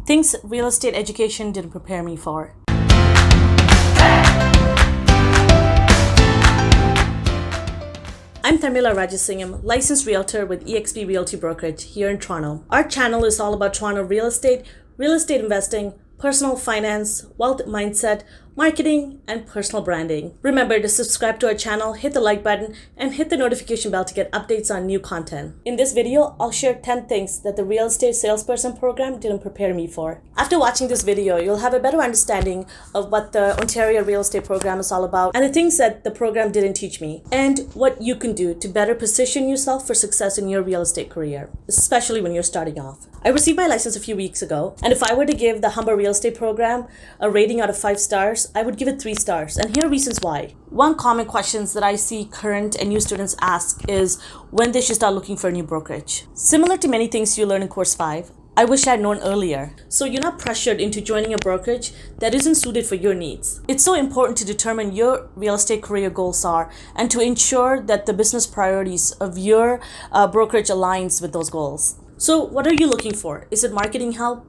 Things real estate education didn't prepare me for. I'm Tharmila Rajasingam, licensed realtor with eXp Realty Brokerage here in Toronto. Our channel is all about Toronto real estate investing, personal finance, wealth mindset, marketing, and personal branding. Remember to subscribe to our channel, hit the like button, and hit the notification bell to get updates on new content. In this video, I'll share 10 things that the Real Estate Salesperson program didn't prepare me for. After watching this video, you'll have a better understanding of what the Ontario Real Estate program is all about and the things that the program didn't teach me, and what you can do to better position yourself for success in your real estate career, especially when you're starting off. I received my license a few weeks ago, and if I were to give the Humber Real Estate program a rating out of 5 stars, I would give it 3 stars, and here are reasons why. One common questions that I see current and new students ask is when they should start looking for a new brokerage. Similar to many things you learn in course 5, I wish I had known earlier, so you're not pressured into joining a brokerage that isn't suited for your needs. It's so important to determine your real estate career goals are and to ensure that the business priorities of your brokerage aligns with those goals. So what are you looking for? Is it marketing help?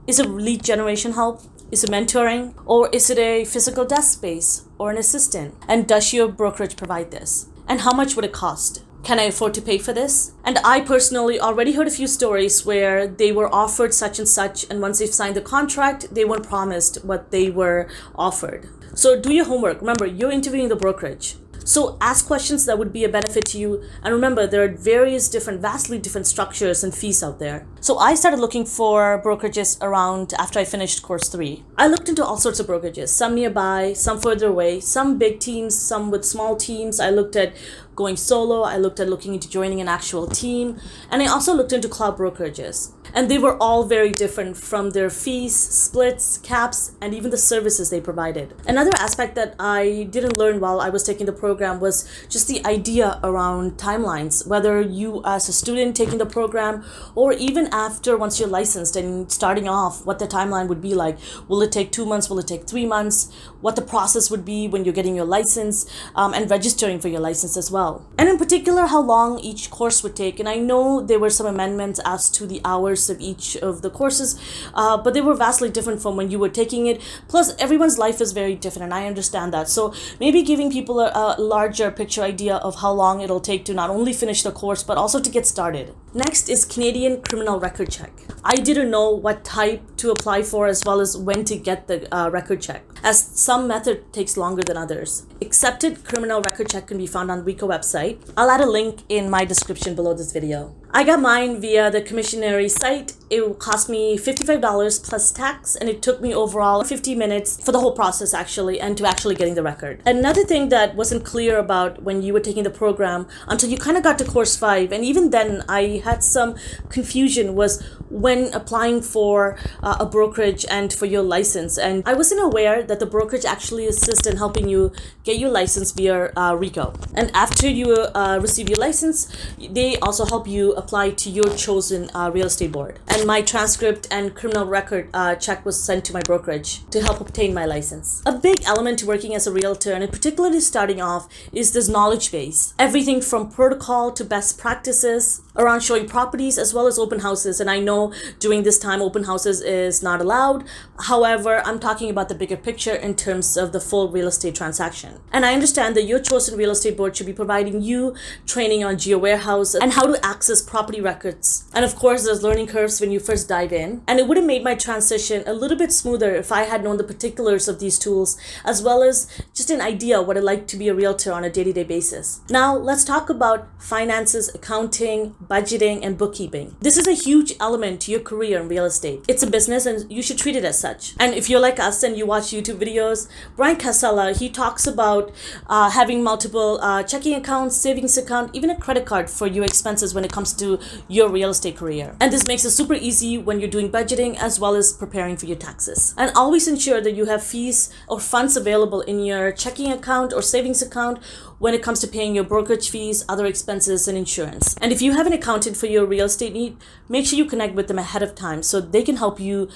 Is it lead generation help? Is it mentoring? Or is it a physical desk space or an assistant? And does your brokerage provide this? And how much would it cost? Can I afford to pay for this? And I personally already heard a few stories where they were offered such and such, and once they've signed the contract, they weren't promised what they were offered. So do your homework. Remember, you're interviewing the brokerage. So ask questions that would be a benefit to you. And remember, there are vastly different structures and fees out there. So I started looking for brokerages around after I finished course 3. I looked into all sorts of brokerages, some nearby, some further away, some big teams, some with small teams. I looked at going solo. I looked at looking into joining an actual team. And I also looked into cloud brokerages. And they were all very different from their fees, splits, caps, and even the services they provided. Another aspect that I didn't learn while I was taking the program was just the idea around timelines, whether you as a student taking the program or even after once you're licensed and starting off, what the timeline would be like. Will it take 2 months? Will it take 3 months? What the process would be when you're getting your license and registering for your license as well. And in particular, how long each course would take. And I know there were some amendments as to the hours of each of the courses, but they were vastly different from when you were taking it. Plus, everyone's life is very different, and I understand that. So maybe giving people a larger picture idea of how long it'll take to not only finish the course, but also to get started. Next is Canadian criminal record check. I didn't know what type to apply for as well as when to get the record check, as some method takes longer than others. Accepted criminal record check can be found on RICO website. I'll add a link in my description below this video. I got mine via the commissionary site. It cost me $55 plus tax, and it took me overall 50 minutes for the whole process actually, and to actually getting the record. Another thing that wasn't clear about when you were taking the program until you kind of got to course 5, and even then I had some confusion, was when applying for a brokerage and for your license. And I wasn't aware that the brokerage actually assists in helping you get your license via RICO. And after you receive your license, they also help you apply to your chosen real estate board. And my transcript and criminal record check was sent to my brokerage to help obtain my license. A big element to working as a realtor, and particularly starting off, is this knowledge base. Everything from protocol to best practices around showing properties as well as open houses. And I know during this time open houses is not allowed. However, I'm talking about the bigger picture in terms of the full real estate transaction. And I understand that your chosen real estate board should be providing you training on geo-warehouse and how to access property records. And of course, there's learning curves when you first dive in. And it would have made my transition a little bit smoother if I had known the particulars of these tools, as well as just an idea what it like to be a realtor on a day-to-day basis. Now, let's talk about finances, accounting, budgeting, and bookkeeping. This is a huge element to your career in real estate. It's a business, and you should treat it as such. And if you're like us and you watch YouTube videos, Brian Casella, he talks about having multiple checking accounts, savings account, even a credit card for your expenses when it comes to your real estate career. And this makes it super easy when you're doing budgeting as well as preparing for your taxes. And always ensure that you have fees or funds available in your checking account or savings account when it comes to paying your brokerage fees, other expenses, and insurance. And if you have an accountant for your real estate need, make sure you connect with them ahead of time so they can help you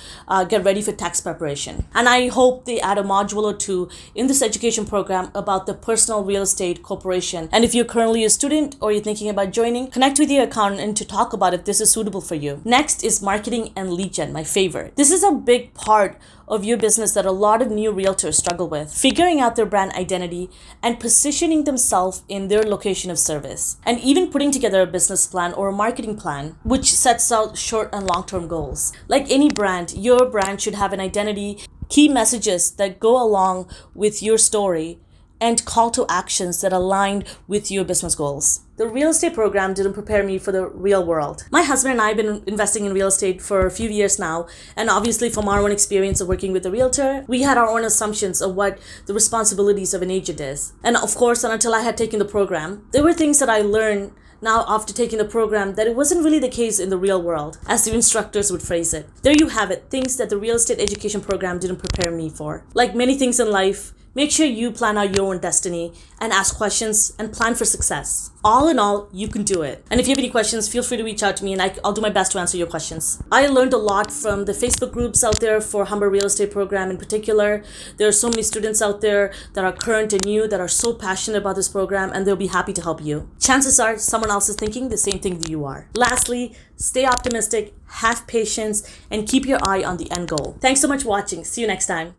get ready for tax preparation. And I hope they add a module or two in this education program about the personal real estate corporation. And if you're currently a student or you're thinking about joining, connect with your accountant to talk about if this is suitable for you. Next is marketing and lead gen, my favorite. This is a big part of your business that a lot of new realtors struggle with, figuring out their brand identity and positioning themselves in their location of service, and even putting together a business plan or a marketing plan which sets out short and long-term goals. Like any brand, your brand should have an identity, key messages that go along with your story, and call to actions that align with your business goals. The real estate program didn't prepare me for the real world. My husband and I have been investing in real estate for a few years now, and obviously from our own experience of working with a realtor, we had our own assumptions of what the responsibilities of an agent is. And of course, until I had taken the program, there were things that I learned now after taking the program that it wasn't really the case in the real world, as the instructors would phrase it. There you have it, things that the real estate education program didn't prepare me for. Like many things in life, make sure you plan out your own destiny and ask questions and plan for success. All in all, you can do it. And if you have any questions, feel free to reach out to me and I'll do my best to answer your questions. I learned a lot from the Facebook groups out there for Humber Real Estate Program in particular. There are so many students out there that are current and new that are so passionate about this program, and they'll be happy to help you. Chances are someone else is thinking the same thing that you are. Lastly, stay optimistic, have patience, and keep your eye on the end goal. Thanks so much for watching. See you next time.